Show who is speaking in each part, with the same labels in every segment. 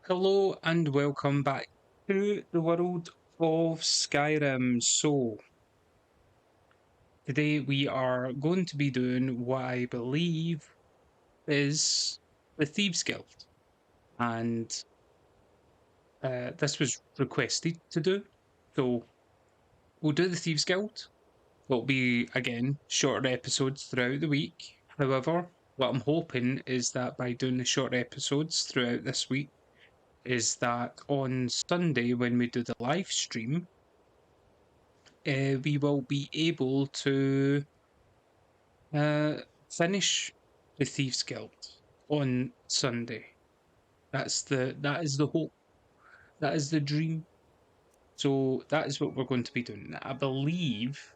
Speaker 1: Hello and welcome back to the world of Skyrim. So, today we are going to be doing what I believe is the Thieves Guild. And this was requested to do. So, we'll do the Thieves Guild. It'll be, again, shorter episodes throughout the week. However, what I'm hoping is that by doing the short episodes throughout this week, is that on Sunday when we do the live stream, we will be able to finish the Thieves Guild on Sunday. That is the hope. That is the dream. So that is what we're going to be doing. I believe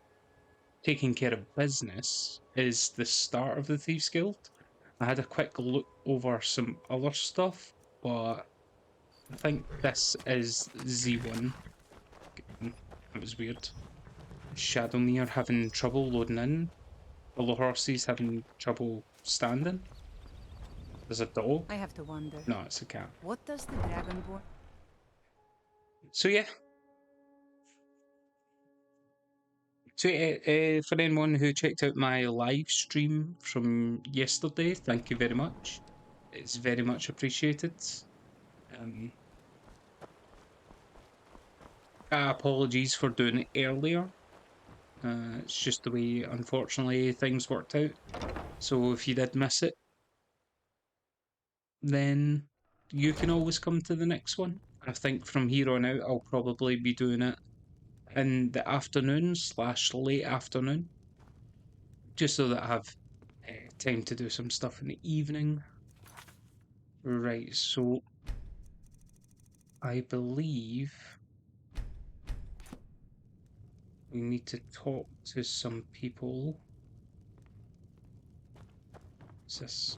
Speaker 1: taking care of business is the start of the Thieves Guild. I had a quick look over some other stuff, but I think this is Z1. That was weird. Shadowmere having trouble loading in. All the horses having trouble standing. There's a dog.
Speaker 2: I have to wonder.
Speaker 1: No, it's a cat.
Speaker 2: What does the Dragonborn...
Speaker 1: So yeah. So for anyone who checked out my live stream from yesterday, thank you very much. It's very much appreciated. Apologies for doing it earlier. It's just the way, unfortunately, things worked out. So if you did miss it, then you can always come to the next one. I think from here on out, I'll probably be doing it in the afternoon / late afternoon, just so that I have time to do some stuff in the evening. Right, so I believe we need to talk to some people. What's this?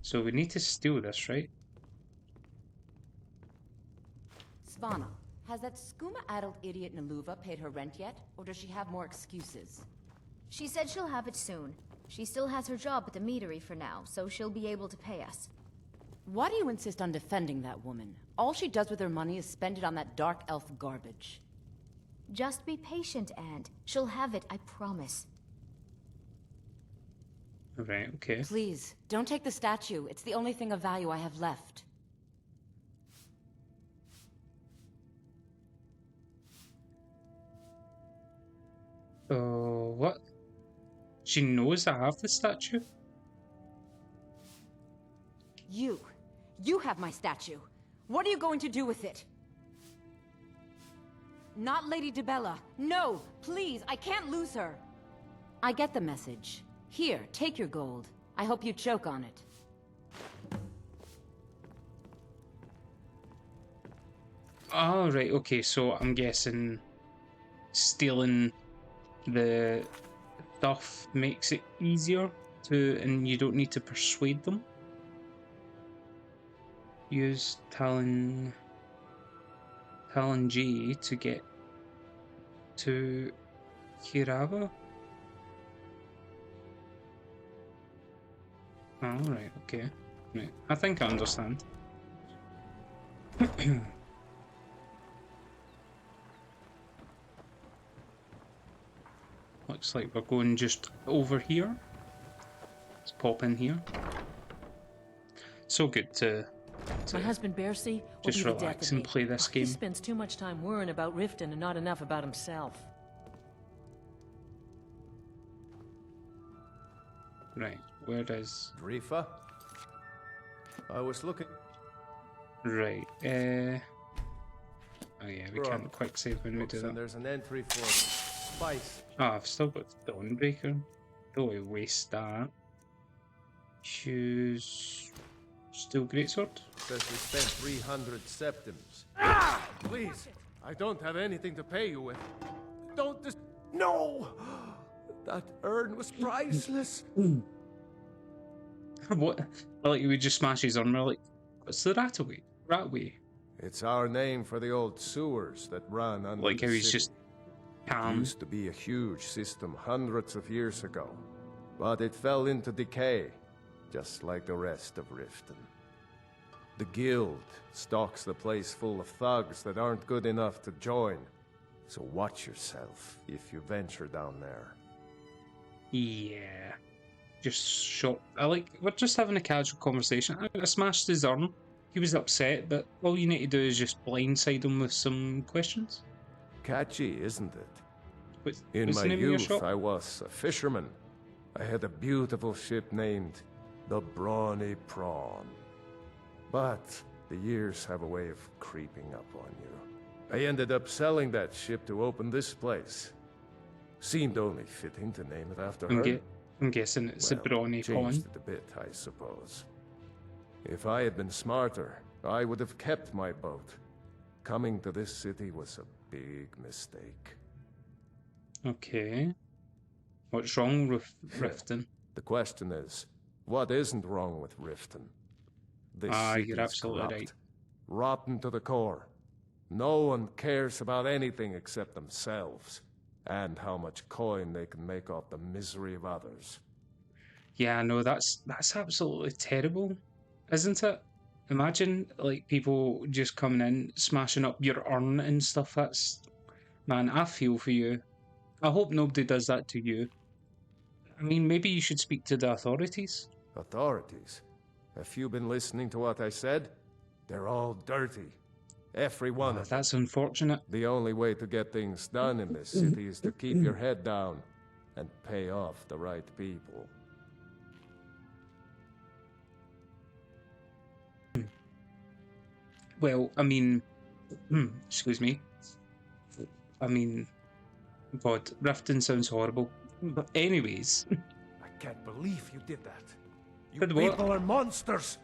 Speaker 1: So we need to steal this, right?
Speaker 2: Svana, has that skooma-addled idiot Naluva paid her rent yet? Or does she have more excuses?
Speaker 3: She said she'll have it soon. She still has her job at the meadery for now, so she'll be able to pay us.
Speaker 2: Why do you insist on defending that woman? All she does with her money is spend it on that dark elf garbage.
Speaker 3: Just be patient, Aunt. She'll have it, I promise.
Speaker 1: Right, okay.
Speaker 2: Please, don't take the statue. It's the only thing of value I have left.
Speaker 1: What? She knows I have the statue?
Speaker 2: You have my statue. What are you going to do with it? Not Lady DeBella. No, please, I can't lose her. I get the message. Here, take your gold. I hope you choke on it.
Speaker 1: Oh, right, okay, so I'm guessing stealing the stuff makes it easier to, and you don't need to persuade them. Use Talon G to get to Kirava. Oh, right, okay. Right. I think I understand. Looks like we're going just over here. Let's pop in here. So good to
Speaker 4: My husband Bercy will
Speaker 1: just
Speaker 4: be the death
Speaker 1: relax
Speaker 4: of
Speaker 1: and
Speaker 4: me.
Speaker 1: play this
Speaker 4: He
Speaker 1: game.
Speaker 4: spends too much time worrying about Riften and not enough about himself.
Speaker 1: Right, where is...
Speaker 5: Drifa? I was looking...
Speaker 1: Right, oh yeah, we can't quick save when we do
Speaker 5: and
Speaker 1: that.
Speaker 5: there's an entry for spice.
Speaker 1: Oh, I've still got Dawnbreaker. Don't we waste that. Choose... Still Greatsword?
Speaker 5: Says we spent 300 septims. Please, I don't have anything to pay you with. Don't just... No! That urn was priceless.
Speaker 1: What? Like, we just smash his armor, like, what's the Ratway?
Speaker 5: It's our name for the old sewers that run under
Speaker 1: Like how
Speaker 5: the
Speaker 1: he's
Speaker 5: city.
Speaker 1: just
Speaker 5: It
Speaker 1: calm.
Speaker 5: used to be a huge system hundreds of years ago. but it fell into decay, just like the rest of Riften. The guild stocks the place full of thugs that aren't good enough to join, so watch yourself if you venture down there.
Speaker 1: Yeah. Just shocked. We're just having a casual conversation. I smashed his arm. He was upset, but all you need to do is just blindside him with some questions.
Speaker 5: Catchy, isn't it? In
Speaker 1: What's
Speaker 5: my
Speaker 1: the name of your
Speaker 5: youth,
Speaker 1: shop?
Speaker 5: I was a fisherman. I had a beautiful ship named the Brawny Prawn. But the years have a way of creeping up on you. I ended up selling that ship to open this place. Seemed only fitting to name it after her.
Speaker 1: I'm guessing it's a brawny
Speaker 5: changed
Speaker 1: pawn.
Speaker 5: it a bit, I suppose. If I had been smarter, I would have kept my boat. Coming to this city was a big mistake.
Speaker 1: Okay. What's wrong with Riften?
Speaker 5: The question is, what isn't wrong with Riften? This
Speaker 1: You're
Speaker 5: city's
Speaker 1: absolutely
Speaker 5: corrupt,
Speaker 1: right.
Speaker 5: rotten to the core. No one cares about anything except themselves, and how much coin they can make off the misery of others.
Speaker 1: Yeah, no, that's absolutely terrible, isn't it? Imagine like people just coming in, smashing up your urn and stuff. Man, I feel for you. I hope nobody does that to you. I mean, maybe you should speak to the authorities.
Speaker 5: Authorities? Have you been listening to what I said? They're all dirty. Every one of them.
Speaker 1: That's unfortunate.
Speaker 5: The only way to get things done in this city is to keep your head down and pay off the right people.
Speaker 1: Well, I mean, excuse me. I mean, God, Riften sounds horrible. But anyways,
Speaker 5: I can't believe you did that. You
Speaker 1: Did what?
Speaker 5: people are monsters!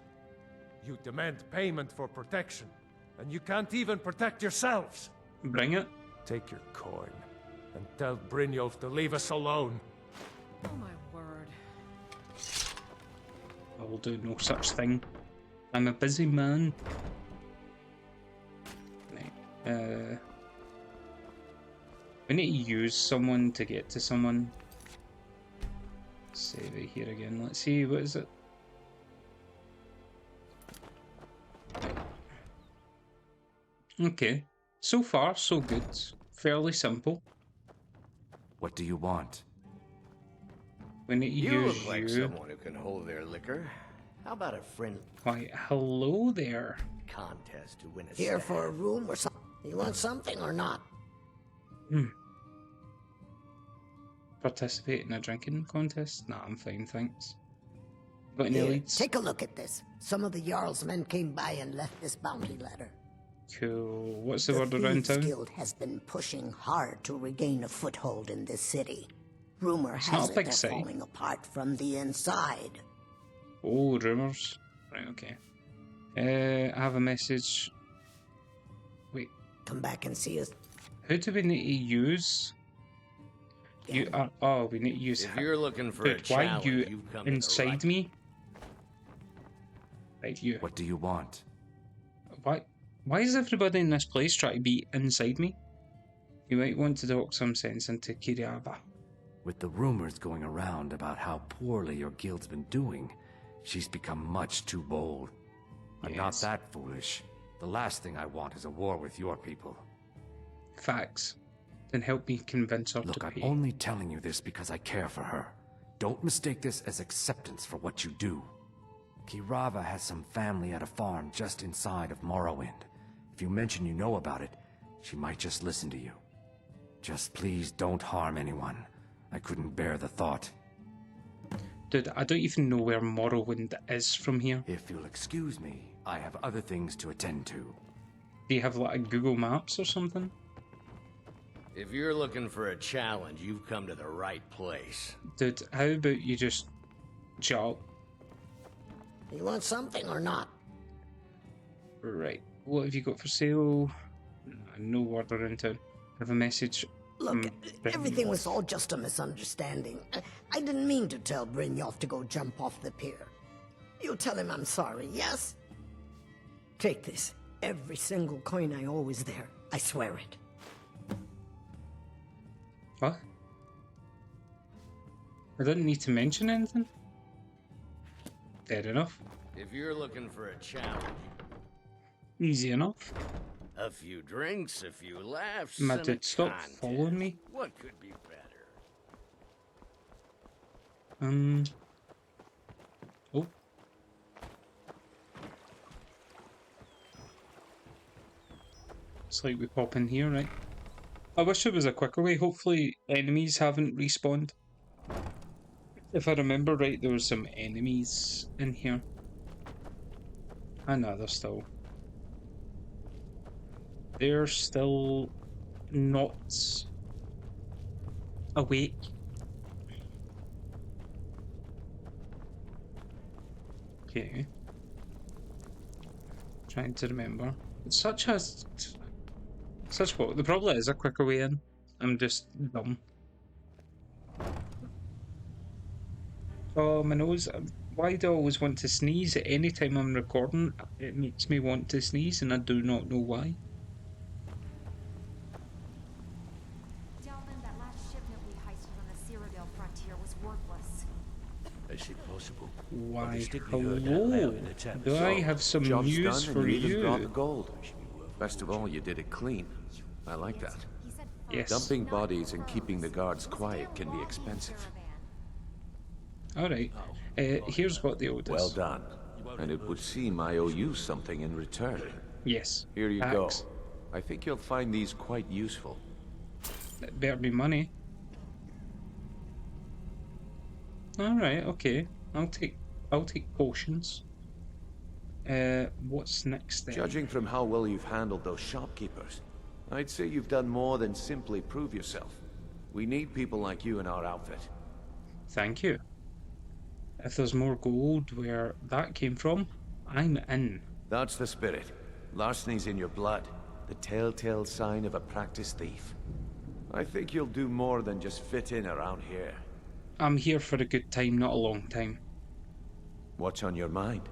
Speaker 5: You demand payment for protection, and you can't even protect yourselves!
Speaker 1: bring it.
Speaker 5: Take your coin, and tell Brynjolf to leave us alone.
Speaker 4: Oh my word.
Speaker 1: I will do no such thing. I'm a busy man. Right. We need to use someone to get to someone. Save it here again. Let's see, what is it? Okay. So far, so good. Fairly simple.
Speaker 6: What do you want?
Speaker 1: We need to
Speaker 7: You
Speaker 1: use
Speaker 7: look like
Speaker 1: you.
Speaker 7: someone who can hold their liquor. How about a friendly
Speaker 1: Why, hello there.
Speaker 7: contest to win a
Speaker 8: Here
Speaker 7: stack?
Speaker 8: for a room or something? You want something or not?
Speaker 1: Participate in a drinking contest? Nah, I'm fine, thanks. Got any
Speaker 8: Here,
Speaker 1: leads?
Speaker 8: take a look at this. Some of the Jarl's men came by and left this bounty letter.
Speaker 1: Cool. What's the
Speaker 8: The
Speaker 1: word around
Speaker 8: Thieves
Speaker 1: town?
Speaker 8: Guild has been pushing hard to regain a foothold in this city. Rumor
Speaker 1: not
Speaker 8: has
Speaker 1: a
Speaker 8: it
Speaker 1: big
Speaker 8: they're
Speaker 1: city.
Speaker 8: falling apart from the inside.
Speaker 1: Oh, rumours. Right, okay. I have a message. Wait,
Speaker 8: Come back and see us.
Speaker 1: who do we need to use? You are. Oh, we need to use.
Speaker 7: If you're looking for a
Speaker 1: Dude, why
Speaker 7: challenge,
Speaker 1: you
Speaker 7: you've come to the
Speaker 1: inside
Speaker 7: right.
Speaker 1: me? Right, you.
Speaker 6: What do you want?
Speaker 1: Why is everybody in this place trying to be inside me? You might want to talk some sense into Kiriaba.
Speaker 6: With the rumors going around about how poorly your guild's been doing, she's become much too bold. I'm not
Speaker 1: Yes.
Speaker 6: that foolish. The last thing I want is a war with your people.
Speaker 1: Facts. Then help me convince her
Speaker 6: Look,
Speaker 1: to
Speaker 6: I'm
Speaker 1: pay.
Speaker 6: only telling you this because I care for her. Don't mistake this as acceptance for what you do. Kirava has some family at a farm just inside of Morrowind. If you mention you know about it, she might just listen to you. Just please don't harm anyone. I couldn't bear the thought.
Speaker 1: Dude, I don't even know where Morrowind is from here.
Speaker 6: If you'll excuse me, I have other things to attend to.
Speaker 1: Do you have like Google Maps or something?
Speaker 7: If you're looking for a challenge, you've come to the right place.
Speaker 1: Dude, how about you just jump?
Speaker 8: You want something or not?
Speaker 1: Right. What have you got for sale? No word around town. Have a message.
Speaker 8: Look,
Speaker 1: Brynjolf.
Speaker 8: everything was all just a misunderstanding. I didn't mean to tell Brynjolf to go jump off the pier. You tell him I'm sorry, yes? Take this. Every single coin I owe is there. I swear it.
Speaker 1: What? I didn't need to mention anything. Fair enough.
Speaker 7: If you're looking for a challenge,
Speaker 1: Easy enough.
Speaker 7: a few drinks, a few laughs,
Speaker 1: My
Speaker 7: and a
Speaker 1: dude, stop
Speaker 7: contest.
Speaker 1: following me.
Speaker 7: What could be better?
Speaker 1: Oh. It's like we pop in here, right? I wish there was a quicker way. Hopefully enemies haven't respawned. If I remember right, there were some enemies in here. I know they're still... They're still not awake. Okay. Trying to remember. It's such what? The probably is a quicker way in. I'm just dumb. Oh, my nose. Why do I always want to sneeze at any time I'm recording? It makes me want to sneeze and I do not know why.
Speaker 9: Delvin, that last shipment we heisted on the Cyrodiil frontier was worthless.
Speaker 10: Is it possible?
Speaker 1: Why,
Speaker 10: Heard that loud
Speaker 1: hello.
Speaker 10: in the chat.
Speaker 1: Do I have some
Speaker 5: Job's
Speaker 1: news
Speaker 5: done,
Speaker 1: for
Speaker 5: and you even brought the
Speaker 1: you?
Speaker 5: gold. Best of all, you did it clean. I like that.
Speaker 9: He said
Speaker 1: Yes.
Speaker 5: Dumping bodies and keeping the guards quiet can be expensive.
Speaker 1: Alright. Here's what they owed
Speaker 5: Well
Speaker 1: us.
Speaker 5: done. And it would seem I owe you something in return.
Speaker 1: Yes.
Speaker 5: Here you
Speaker 1: Tax.
Speaker 5: go. I think you'll find these quite useful.
Speaker 1: It better be money. Alright, okay. I'll take potions. What's next then?
Speaker 5: Judging from how well you've handled those shopkeepers, I'd say you've done more than simply prove yourself. We need people like you in our outfit.
Speaker 1: Thank you. If there's more gold where that came from, I'm in.
Speaker 5: That's the spirit. Larceny's in your blood. The telltale sign of a practiced thief. I think you'll do more than just fit in around here.
Speaker 1: I'm here for a good time, not a long time.
Speaker 5: What's on your mind?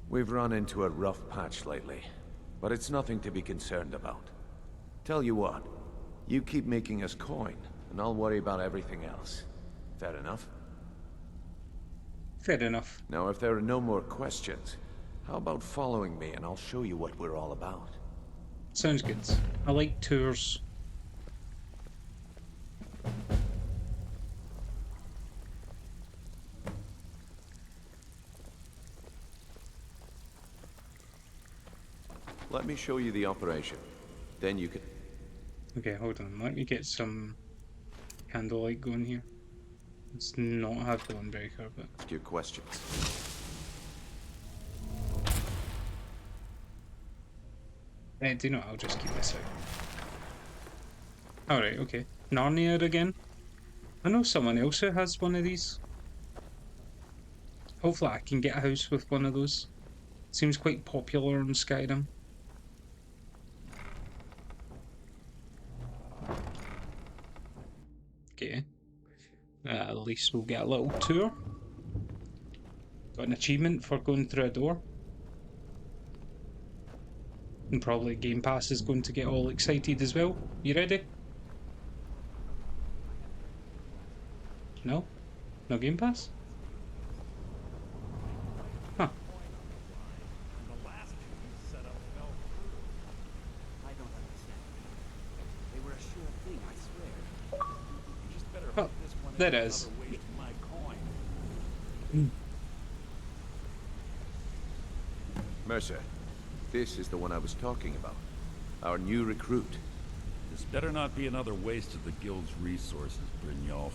Speaker 5: We've run into a rough patch lately, but it's nothing to be concerned about. Tell you what, you keep making us coin, and I'll worry about everything else. Fair enough?
Speaker 1: Fair enough.
Speaker 5: Now, if there are no more questions, how about following me and I'll show you what we're all about?
Speaker 1: Sounds good. I like tours.
Speaker 5: Let me show you the operation. Then you can...
Speaker 1: Okay, hold on. Let me get some candlelight going here. Let's not have Dawnbreaker, but...
Speaker 5: ask your questions.
Speaker 1: Do you know, I'll just keep this out. Alright, okay. Narnia again. I know someone else who has one of these. Hopefully I can get a house with one of those. Seems quite popular in Skyrim. Okay. At least we'll get a little tour. Got an achievement for going through a door. And probably Game Pass is going to get all excited as well. You ready? No? No Game Pass? Huh. Oh, there it is.
Speaker 5: Mercer, this is the one I was talking about. Our new recruit.
Speaker 11: This better not be another waste of the guild's resources, Brynjolf.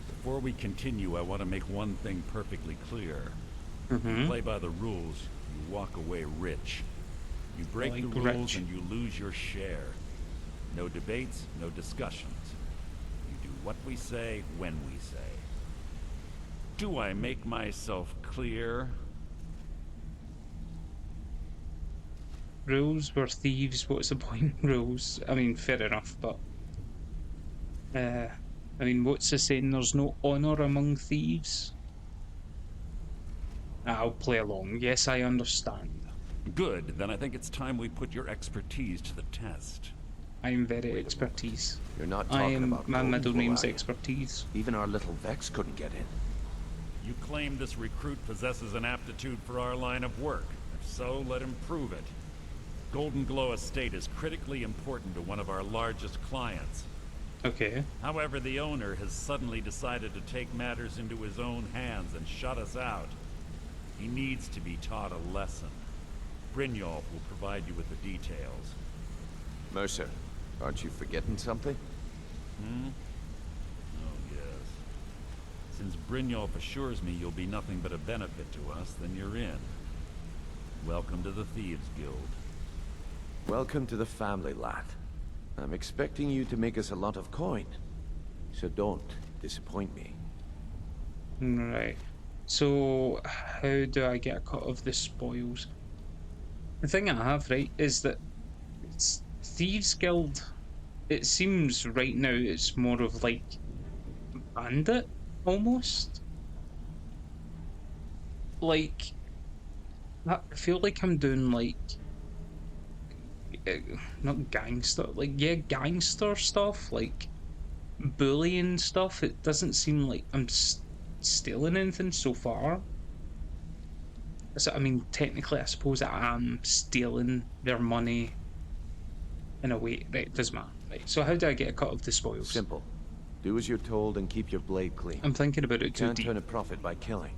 Speaker 11: Before we continue, I want to make one thing perfectly clear. You play by the rules, you walk away rich. You break the rules and you lose your share. No debates, no discussions. You do what we say, when we say. Do I make myself clear?
Speaker 1: Rules, we're thieves, what's the point? Rules. I mean, fair enough, but... I mean, what's the saying? There's no honour among thieves? I'll play along. Yes, I understand.
Speaker 11: Good, then I think it's time we put your expertise to the test.
Speaker 1: I am very expertise.
Speaker 7: You're not
Speaker 1: I
Speaker 7: talking
Speaker 1: am.
Speaker 7: about
Speaker 1: My
Speaker 7: Golden
Speaker 1: middle
Speaker 7: Glow,
Speaker 1: name's
Speaker 7: are you?
Speaker 1: expertise.
Speaker 7: Even our little Vex couldn't get in.
Speaker 11: You claim this recruit possesses an aptitude for our line of work. If so, let him prove it. Golden Glow Estate is critically important to one of our largest clients.
Speaker 1: Okay.
Speaker 11: However, the owner has suddenly decided to take matters into his own hands and shut us out. He needs to be taught a lesson. Brynjolf will provide you with the details.
Speaker 7: Mercer, aren't you forgetting something?
Speaker 11: Oh, yes. Since Brynjolf assures me you'll be nothing but a benefit to us, then you're in. Welcome to the Thieves Guild.
Speaker 7: Welcome to the family, lad. I'm expecting you to make us a lot of coin. So don't disappoint me.
Speaker 1: Right. So, how do I get a cut of the spoils? The thing I have, right, is that it's Thieves Guild. It seems right now it's more of like bandit, almost. Like, I feel like I'm doing like, not gangster, like, yeah, gangster stuff, like bullying stuff. It doesn't seem like I'm stealing anything so far. So, I mean, technically, I suppose I am stealing their money in a way. Right, it doesn't matter. Right, so how do I get a cut of the spoils?
Speaker 7: Simple. Do as you're told and keep your blade clean.
Speaker 1: I'm thinking about it too
Speaker 7: Can't
Speaker 1: deep.
Speaker 7: turn a profit by killing.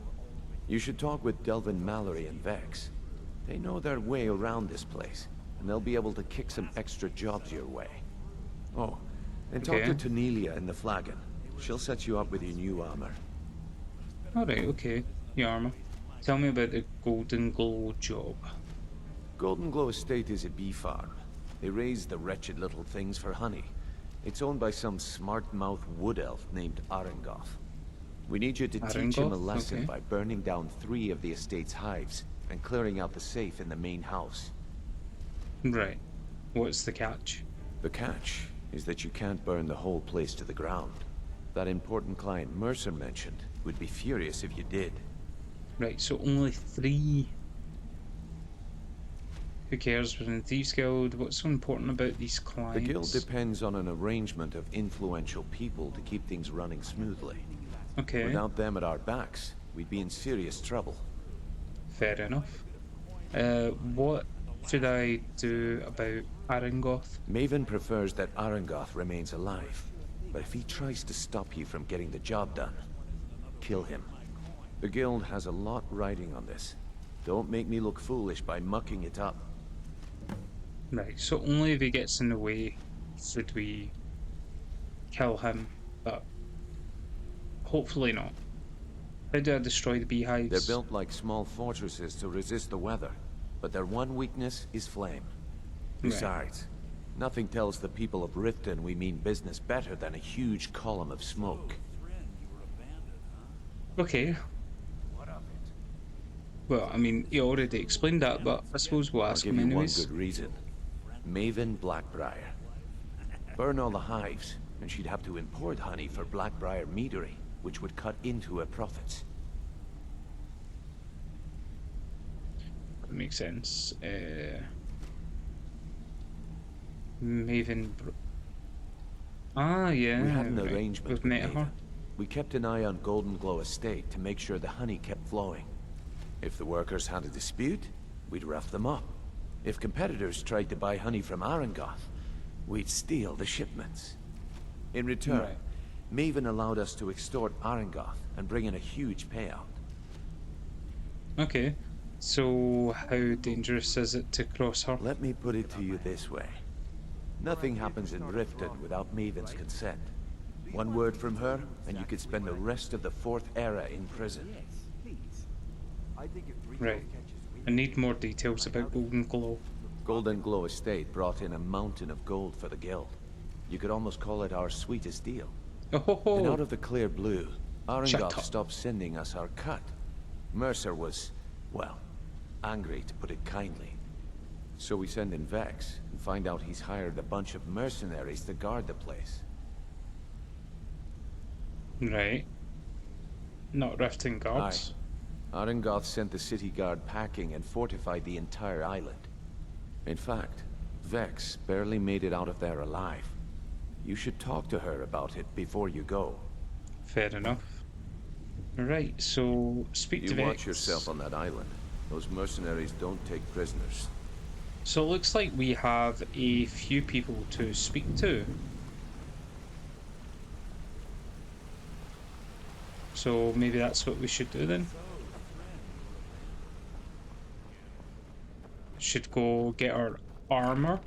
Speaker 7: You should talk with Delvin Mallory and Vex. They know their way around this place, and they'll be able to kick some extra jobs your way. Oh, and talk
Speaker 1: Okay.
Speaker 7: to Tanelia in the Flagon. She'll set you up with your new armor.
Speaker 1: Alright, okay. The armor. Tell me about the Golden Glow job.
Speaker 7: Golden Glow Estate is a bee farm. They raise the wretched little things for honey. It's owned by some smart-mouthed wood elf named Arengoth. We need you to teach him a
Speaker 1: Arengoth?
Speaker 7: lesson
Speaker 1: Okay.
Speaker 7: by burning down 3 of the estate's hives and clearing out the safe in the main house.
Speaker 1: Right. What's the catch?
Speaker 7: The catch is that you can't burn the whole place to the ground. That important client Mercer mentioned would be furious if you did.
Speaker 1: Right, so only 3. Who cares? We're in the Thieves Guild. What's so important about these clients?
Speaker 7: The guild depends on an arrangement of influential people to keep things running smoothly.
Speaker 1: Okay,
Speaker 7: Without them at our backs, we'd be in serious trouble.
Speaker 1: fair enough. What should I do about Arengoth?
Speaker 7: Maven prefers that Arengoth remains alive, but if he tries to stop you from getting the job done, kill him. The guild has a lot riding on this. Don't make me look foolish by mucking it up.
Speaker 1: Right, so only if he gets in the way should we kill him, but hopefully not. How do I destroy the beehives?
Speaker 7: They're built like small fortresses to resist the weather, but their one weakness is flame. Besides, nothing tells the people of Riften we mean business better than a huge column of smoke.
Speaker 1: Okay. Well, I mean, you already explained that, but I suppose we'll
Speaker 7: I'll
Speaker 1: ask
Speaker 7: give
Speaker 1: him
Speaker 7: you one
Speaker 1: anyways.
Speaker 7: good reason. Maven Blackbriar. Burn all the hives, and she'd have to import honey for Blackbriar meadery, which would cut into her profits.
Speaker 1: That makes sense. Maven. Ah, yeah.
Speaker 7: We had an
Speaker 1: right.
Speaker 7: arrangement
Speaker 1: We've
Speaker 7: with
Speaker 1: met
Speaker 7: Maven.
Speaker 1: her.
Speaker 7: We kept an eye on Golden Glow Estate to make sure the honey kept flowing. If the workers had a dispute, we'd rough them up. If competitors tried to buy honey from Arengoth, we'd steal the shipments. In return,
Speaker 1: Right.
Speaker 7: Maven allowed us to extort Arengoth and bring in a huge payout.
Speaker 1: Okay. So, how dangerous is it to cross her?
Speaker 7: Let me put it to you this way. Nothing happens in Riften without Maven's consent. One word from her, and you could spend the rest of the Fourth Era in prison.
Speaker 1: Right. I need more details about Golden Glow.
Speaker 7: Golden Glow Estate brought in a mountain of gold for the guild. You could almost call it our sweetest deal.
Speaker 1: Oh ho ho!
Speaker 7: And out of the clear blue,
Speaker 1: Shut
Speaker 7: Arengoth
Speaker 1: up.
Speaker 7: stopped sending us our cut. Mercer was, well, angry to put it kindly. So we send in Vex and find out he's hired a bunch of mercenaries to guard the place.
Speaker 1: Right. Not rifting guards.
Speaker 7: Arengoth sent the city guard packing and fortified the entire island. In fact, Vex barely made it out of there alive. You should talk to her about it before you go.
Speaker 1: Fair enough. Right, so speak to
Speaker 7: You
Speaker 1: Vex.
Speaker 7: watch yourself on that island. Those mercenaries don't take prisoners.
Speaker 1: So it looks like we have a few people to speak to. So maybe that's what we should do then. Should go get our armor.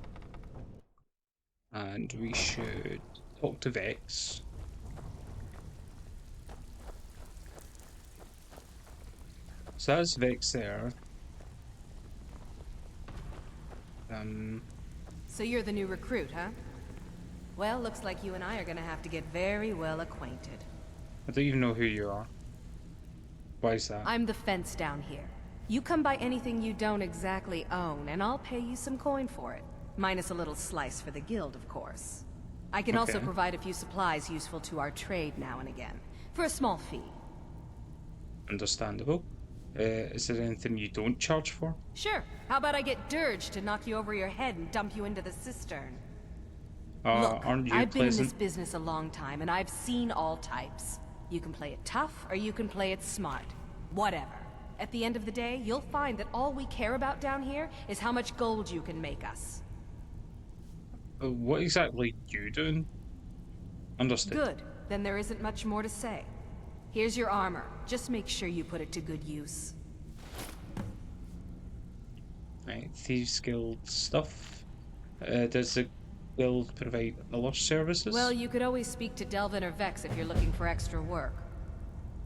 Speaker 1: And we should talk to Vex. So that's Vex there.
Speaker 2: So you're the new recruit, huh? Well, looks like you and I are gonna have to get very well acquainted.
Speaker 1: I don't even know who you are. Why is that?
Speaker 2: I'm the fence down here. You come by anything you don't exactly own, and I'll pay you some coin for it. Minus a little slice for the guild, of course. I can also
Speaker 1: Okay.
Speaker 2: provide a few supplies useful to our trade now and again, for a small fee.
Speaker 1: Understandable. Is there anything you don't charge for?
Speaker 2: Sure. How about I get Dirge to knock you over your head and dump you into the cistern? Look,
Speaker 1: Aren't you
Speaker 2: I've been in this
Speaker 1: pleasant?
Speaker 2: business a long time, and I've seen all types. You can play it tough, or you can play it smart. Whatever. At the end of the day, you'll find that all we care about down here is how much gold you can make us.
Speaker 1: What exactly are you doing? Understood.
Speaker 2: Good. Then there isn't much more to say. Here's your armor. Just make sure you put it to good use.
Speaker 1: Right, Thieves Guild stuff. Does the guild provide other services?
Speaker 2: Well, you could always speak to Delvin or Vex if you're looking for extra work.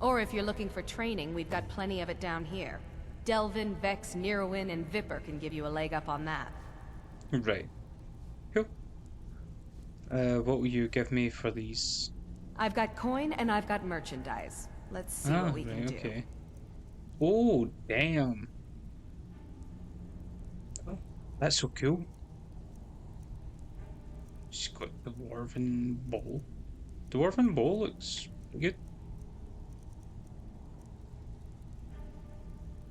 Speaker 2: Or if you're looking for training, we've got plenty of it down here. Delvin, Vex, Neruin, and Viper can give you a leg up on that.
Speaker 1: Right. Cool. What will you give me for these?
Speaker 2: I've got coin and I've got merchandise. Let's see what we can do.
Speaker 1: Okay. Oh, damn. Oh, that's so cool. She's got the dwarven bowl. Dwarven bowl looks good.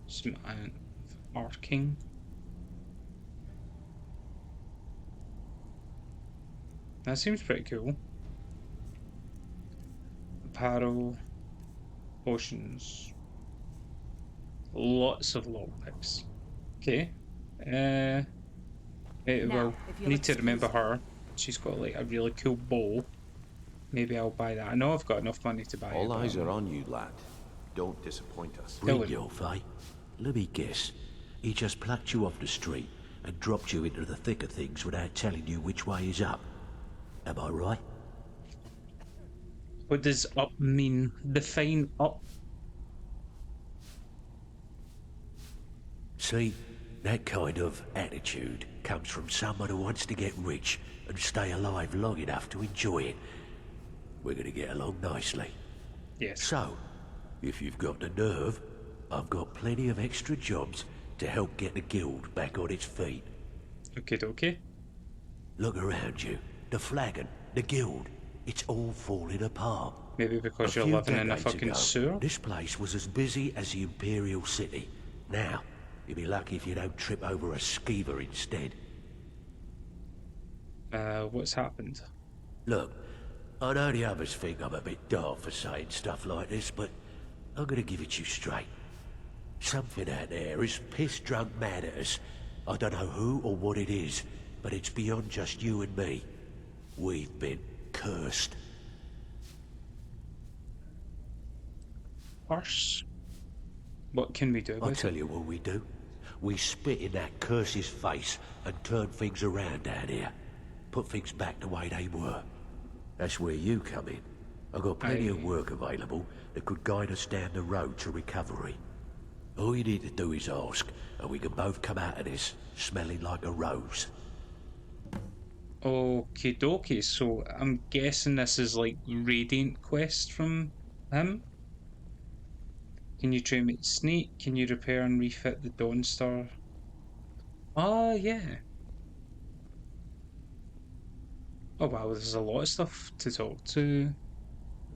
Speaker 1: Some arcing. That seems pretty cool. Apparel, potions, lots of lockpicks. Okay. Well,
Speaker 2: if you'll
Speaker 1: need to remember
Speaker 2: excuse
Speaker 1: her. She's got like a really cool bow. Maybe I'll buy that. I know I've got enough money to buy it.
Speaker 7: All
Speaker 1: but
Speaker 7: eyes are on you, lad. Don't disappoint us.
Speaker 10: Brynjolf, eh? Let me guess. He just plucked you off the street and dropped you into the thick of things without telling you which way is up. Am I right?
Speaker 1: What does up mean? Define up.
Speaker 10: See, that kind of attitude comes from someone who wants to get rich and stay alive long enough to enjoy it. We're gonna get along nicely.
Speaker 1: Yes.
Speaker 10: So, if you've got the nerve, I've got plenty of extra jobs to help get the guild back on its feet.
Speaker 1: Okay.
Speaker 10: Look around you. The flagon, the guild, it's all falling apart.
Speaker 1: Maybe because
Speaker 10: A
Speaker 1: you're
Speaker 10: few
Speaker 1: living in a
Speaker 10: decades
Speaker 1: fucking
Speaker 10: ago,
Speaker 1: sewer?
Speaker 10: This place was as busy as the Imperial City. Now, you'll be lucky if you don't trip over a skeever instead.
Speaker 1: What's happened?
Speaker 10: Look, I know the others think I'm a bit daft for saying stuff like this, but I'm gonna give it you straight. Something out there is piss-drunk mad at us. I don't know who or what it is, but it's beyond just you and me. We've been cursed.
Speaker 1: Worse? What can we do
Speaker 10: I'll
Speaker 1: about
Speaker 10: tell
Speaker 1: it?
Speaker 10: you what we do. We spit in that curse's face and turn things around down here. Put things back the way they were. That's where you come in. I've got plenty of work available that could guide us down the road to recovery. All you need to do is ask, and we can both come out of this smelling like a rose.
Speaker 1: Okie dokie, so I'm guessing this is like Radiant Quest from him? Can you train me to sneak? Can you repair and refit the Dawnstar? Oh, yeah. Oh wow, there's a lot of stuff to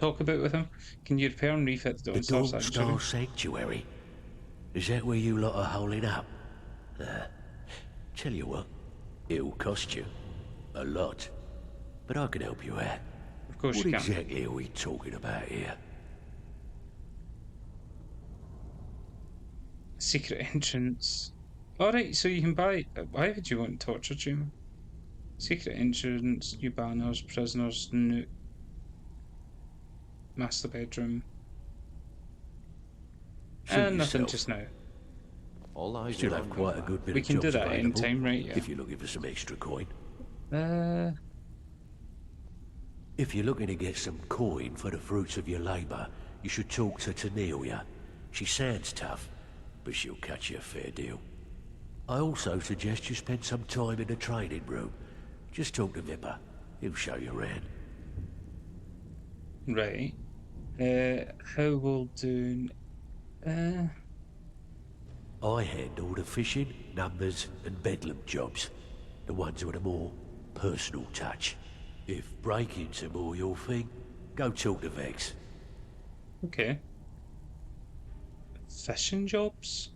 Speaker 1: talk about with him. Can you repair and refit the
Speaker 10: The
Speaker 1: Dawnstar
Speaker 10: Dawnstar
Speaker 1: Sanctuary?
Speaker 10: Sanctuary? Is that where you lot are holding up? Tell you what, It'll cost you. A lot. But I can help you out.
Speaker 1: Of course
Speaker 10: What
Speaker 1: you can.
Speaker 10: exactly are we talking about here?
Speaker 1: Secret entrance. Alright, so you can buy... Why would you want torture chamber? Secret entrance, new banners, prisoners, new... Master bedroom.
Speaker 10: Suit
Speaker 1: And nothing
Speaker 10: yourself.
Speaker 1: just now.
Speaker 7: All eyes
Speaker 10: Still
Speaker 7: are
Speaker 10: have
Speaker 7: on
Speaker 10: quite a
Speaker 7: you,
Speaker 10: good bit
Speaker 1: We
Speaker 10: of
Speaker 1: can do
Speaker 10: jobs
Speaker 1: that in
Speaker 10: available,
Speaker 1: time, right? Yeah.
Speaker 10: if you're looking for some extra coin.
Speaker 1: Uh,
Speaker 10: If you're looking to get some coin for the fruits of your labour, you should talk to Tanelia. She sounds tough, but she'll cut you a fair deal. I also suggest you spend some time in the training room. Just talk to Vipper. He'll show you around.
Speaker 1: right. How will do...
Speaker 10: I handle the fishing, numbers, and bedlam jobs. The ones with a more personal touch. If breaking's more your thing, go talk to Vex.
Speaker 1: Okay. Fishing jobs?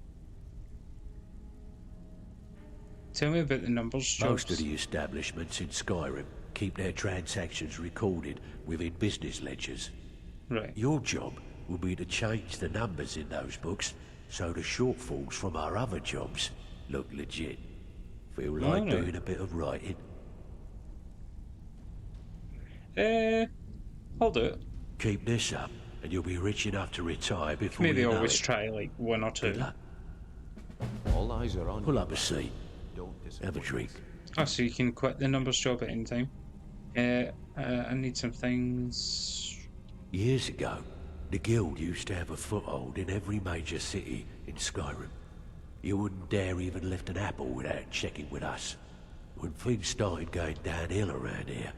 Speaker 1: Tell me about the numbers jobs.
Speaker 10: Most of the establishments in Skyrim keep their transactions recorded within business ledgers.
Speaker 1: Right.
Speaker 10: Your job will be to change the numbers in those books so the shortfalls from our other jobs look legit. Feel like
Speaker 1: Alright.
Speaker 10: doing a bit of writing?
Speaker 1: I'll do it.
Speaker 10: Keep this up, and you'll be rich enough to retire before
Speaker 1: Maybe
Speaker 10: you know
Speaker 1: always
Speaker 10: it.
Speaker 1: try like one or two.
Speaker 10: Good luck.
Speaker 7: All eyes are on
Speaker 10: Pull
Speaker 7: you.
Speaker 10: up a seat.
Speaker 7: Don't
Speaker 10: Have a
Speaker 7: disappoint
Speaker 10: drink.
Speaker 7: us.
Speaker 1: Oh, so you can quit the numbers job at any time. I need some things.
Speaker 10: Years ago, the guild used to have a foothold in every major city in Skyrim. You wouldn't dare even lift an apple without checking with us. When things started going downhill around here,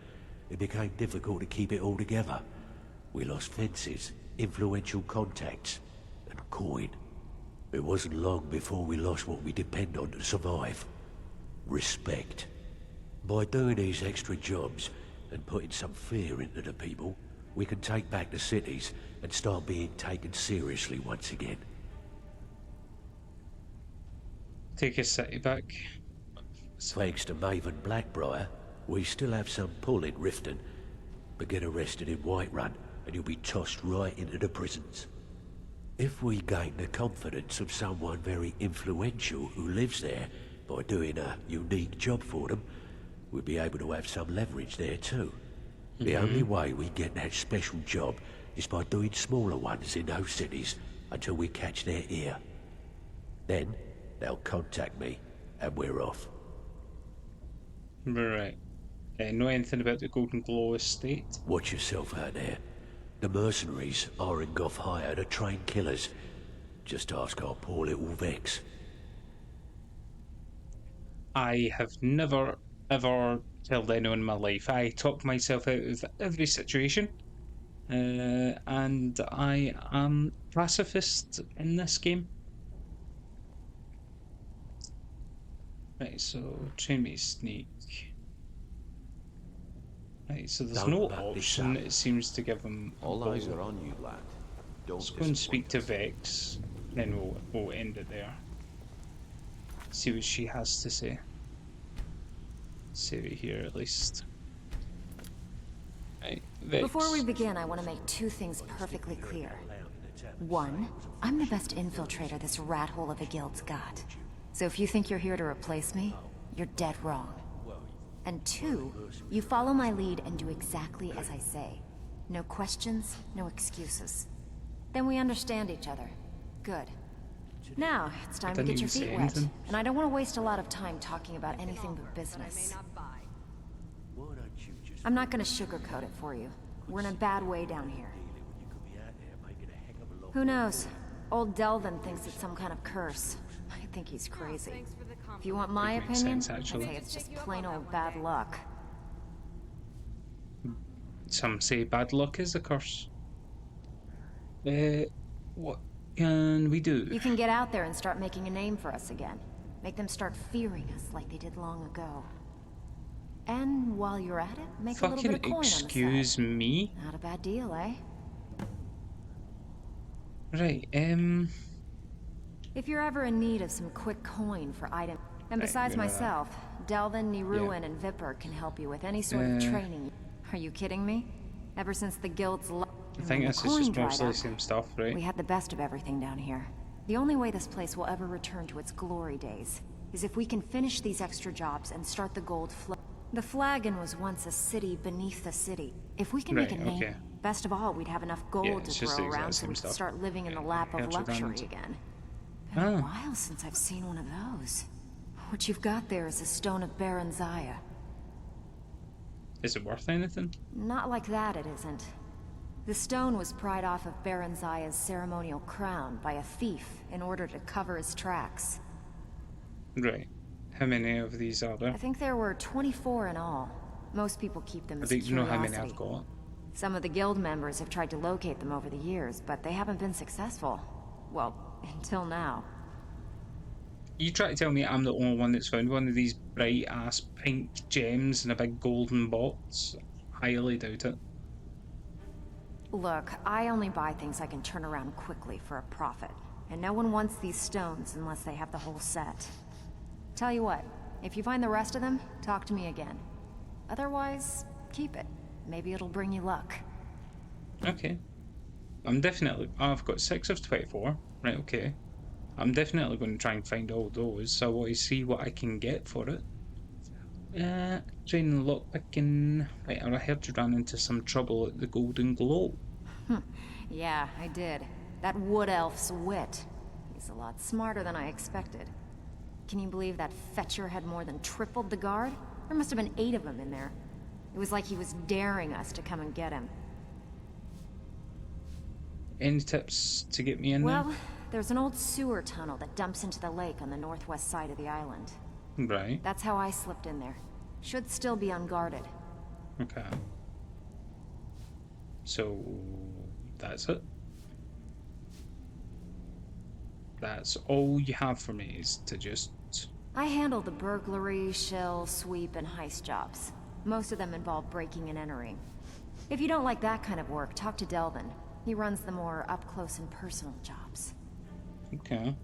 Speaker 10: it became difficult to keep it all together. We lost fences, influential contacts, and coin. It wasn't long before we lost what we depend on to survive. Respect. By doing these extra jobs and putting some fear into the people, we can take back the cities and start being taken seriously once again.
Speaker 1: Take a city back.
Speaker 10: Thanks to Maven Blackbriar, we still have some pull in Riften, but get arrested in Whiterun and you'll be tossed right into the prisons. If we gain the confidence of someone very influential who lives there by doing a unique job for them, we'll be able to have some leverage there too. The only way we get that special job is by doing smaller ones in those cities until we catch their ear. Then, they'll contact me, and we're off.
Speaker 1: Right. Know anything about the Golden Glow estate?
Speaker 10: Watch yourself out there. The mercenaries Arengoth hire to train killers. Just ask our poor little Vex.
Speaker 1: I have never, ever killed anyone in my life. I talk myself out of every situation. And I am pacifist in this game. Right, so train me sneak. Right, so there's
Speaker 10: Don't
Speaker 1: no
Speaker 10: back this
Speaker 1: option.
Speaker 10: up.
Speaker 1: It seems to give them.
Speaker 7: All eyes are on you, lad. Don't
Speaker 1: Let's go and
Speaker 7: disappoint
Speaker 1: speak to
Speaker 7: us.
Speaker 1: Vex, then we'll end it there. See what she has to say. Save it here at least. Right, Vex.
Speaker 3: Before we begin, I want to make two things perfectly clear. One, I'm the best infiltrator this rat hole of a guild's got. So if you think you're here to replace me, you're dead wrong. And two, you follow my lead and do exactly as I say. No questions, no excuses. Then we understand each other. Good. Now, it's time to
Speaker 1: didn't
Speaker 3: get your
Speaker 1: even say
Speaker 3: feet wet.
Speaker 1: anything.
Speaker 3: And I don't want to waste a lot of time talking about anything but business. I'm not going to sugarcoat it for you. We're in a bad way down here. Who knows? Old Delvin thinks it's some kind of curse. I think he's crazy. If you want my
Speaker 1: Would make
Speaker 3: opinion,
Speaker 1: sense,
Speaker 3: I'd
Speaker 1: actually.
Speaker 3: say it's just plain old bad luck.
Speaker 1: Some say bad luck is a curse. What can we do?
Speaker 3: You can get out there and start making a name for us again. Make them start fearing us like they did long ago. And while you're at it, make a little
Speaker 1: Fucking
Speaker 3: bit of coin on the
Speaker 1: excuse
Speaker 3: side.
Speaker 1: me?
Speaker 3: Not a bad deal, eh?
Speaker 1: Right,
Speaker 3: If you're ever in need of some quick coin for item... And
Speaker 1: Right,
Speaker 3: besides
Speaker 1: we know that.
Speaker 3: myself, Delvin, Niruin,
Speaker 1: Yeah.
Speaker 3: and Vipper can help you with any sort of training. Are you kidding me? Ever since the guild's
Speaker 1: I think this is just mostly the same stuff, right?
Speaker 3: we had the best of everything down here. The only way this place will ever return to its glory days is if we can finish these extra jobs and start the gold flow. The Flagon was once a city beneath the city. If we can make a
Speaker 1: Right,
Speaker 3: name,
Speaker 1: okay.
Speaker 3: best of all, we'd have enough
Speaker 1: Yeah,
Speaker 3: gold
Speaker 1: it's
Speaker 3: to
Speaker 1: just
Speaker 3: throw
Speaker 1: the exact
Speaker 3: around so
Speaker 1: same
Speaker 3: we could
Speaker 1: stuff.
Speaker 3: start living in the
Speaker 1: Yeah,
Speaker 3: lap of
Speaker 1: heard
Speaker 3: luxury
Speaker 1: redundant.
Speaker 3: again. Been a
Speaker 1: Ah.
Speaker 3: while since I've seen one of those. What you've got there is a stone of Baron Zaya.
Speaker 1: Is it worth anything?
Speaker 3: Not like that, it isn't. The stone was pried off of Baron Zaya's ceremonial crown by a thief in order to cover his tracks.
Speaker 1: Right. How many of these are there?
Speaker 3: I think there were 24 in all. Most people keep them
Speaker 1: I
Speaker 3: as
Speaker 1: don't know how many
Speaker 3: curiosity.
Speaker 1: I've got.
Speaker 3: Some of the guild members have tried to locate them over the years, but they haven't been successful. Well, until now.
Speaker 1: You try to tell me I'm the only one that's found one of these bright ass pink gems in a big golden box? Highly doubt it.
Speaker 3: Look, I only buy things I can turn around quickly for a profit. And no one wants these stones unless they have the whole set. Tell you what, if you find the rest of them, talk to me again. Otherwise, keep it. Maybe it'll bring you luck.
Speaker 1: Okay. I'm definitely... I've got 6 of 24. Right, okay. I'm definitely going to try and find all those, so I want to see what I can get for it. Training lockpicking... Right, I heard you ran into some trouble at the Golden Glow.
Speaker 3: Yeah, I did. That wood elf's wit. He's a lot smarter than I expected. Can you believe that fetcher had more than tripled the guard? There must have been 8 of them in there. It was like he was daring us to come and get him.
Speaker 1: Any tips to get me in
Speaker 3: Well, there's an old sewer tunnel that dumps into the lake on the northwest side of the island.
Speaker 1: there? Right,
Speaker 3: That's how I slipped in there. Should still be unguarded.
Speaker 1: okay. So, that's it? That's all you have for me is to just...
Speaker 3: I handle the burglary, shell, sweep, and heist jobs. Most of them involve breaking and entering. If you don't like that kind of work, talk to Delvin. He runs the more up-close and personal jobs.
Speaker 1: Okay.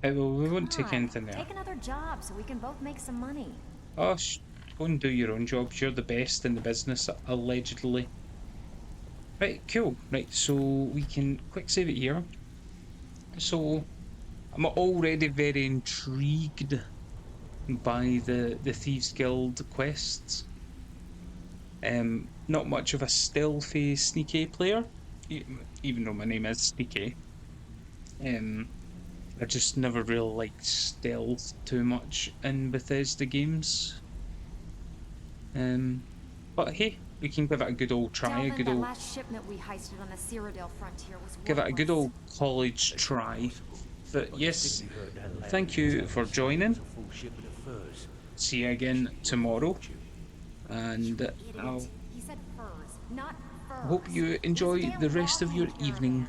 Speaker 1: Well, we won't take anything there.
Speaker 3: Take another job so we can both make some money.
Speaker 1: Oh, go and do your own jobs. You're the best in the business, allegedly. Right, cool. Right, so we can quick save it here. So, I'm already very intrigued by the Thieves Guild quests. Not much of a stealthy, sneaky player, even though my name is Sneaky. I just never really liked stealth too much in Bethesda games. But hey, we can give it a good old try, a good old...
Speaker 9: last shipment we heisted on the Cyrodiil frontier was
Speaker 1: Give it a good
Speaker 9: worthless.
Speaker 1: old college try. But yes, thank you for joining. See you again tomorrow. And I'll
Speaker 9: He said furs, not furs.
Speaker 1: hope you enjoy the rest of your evening.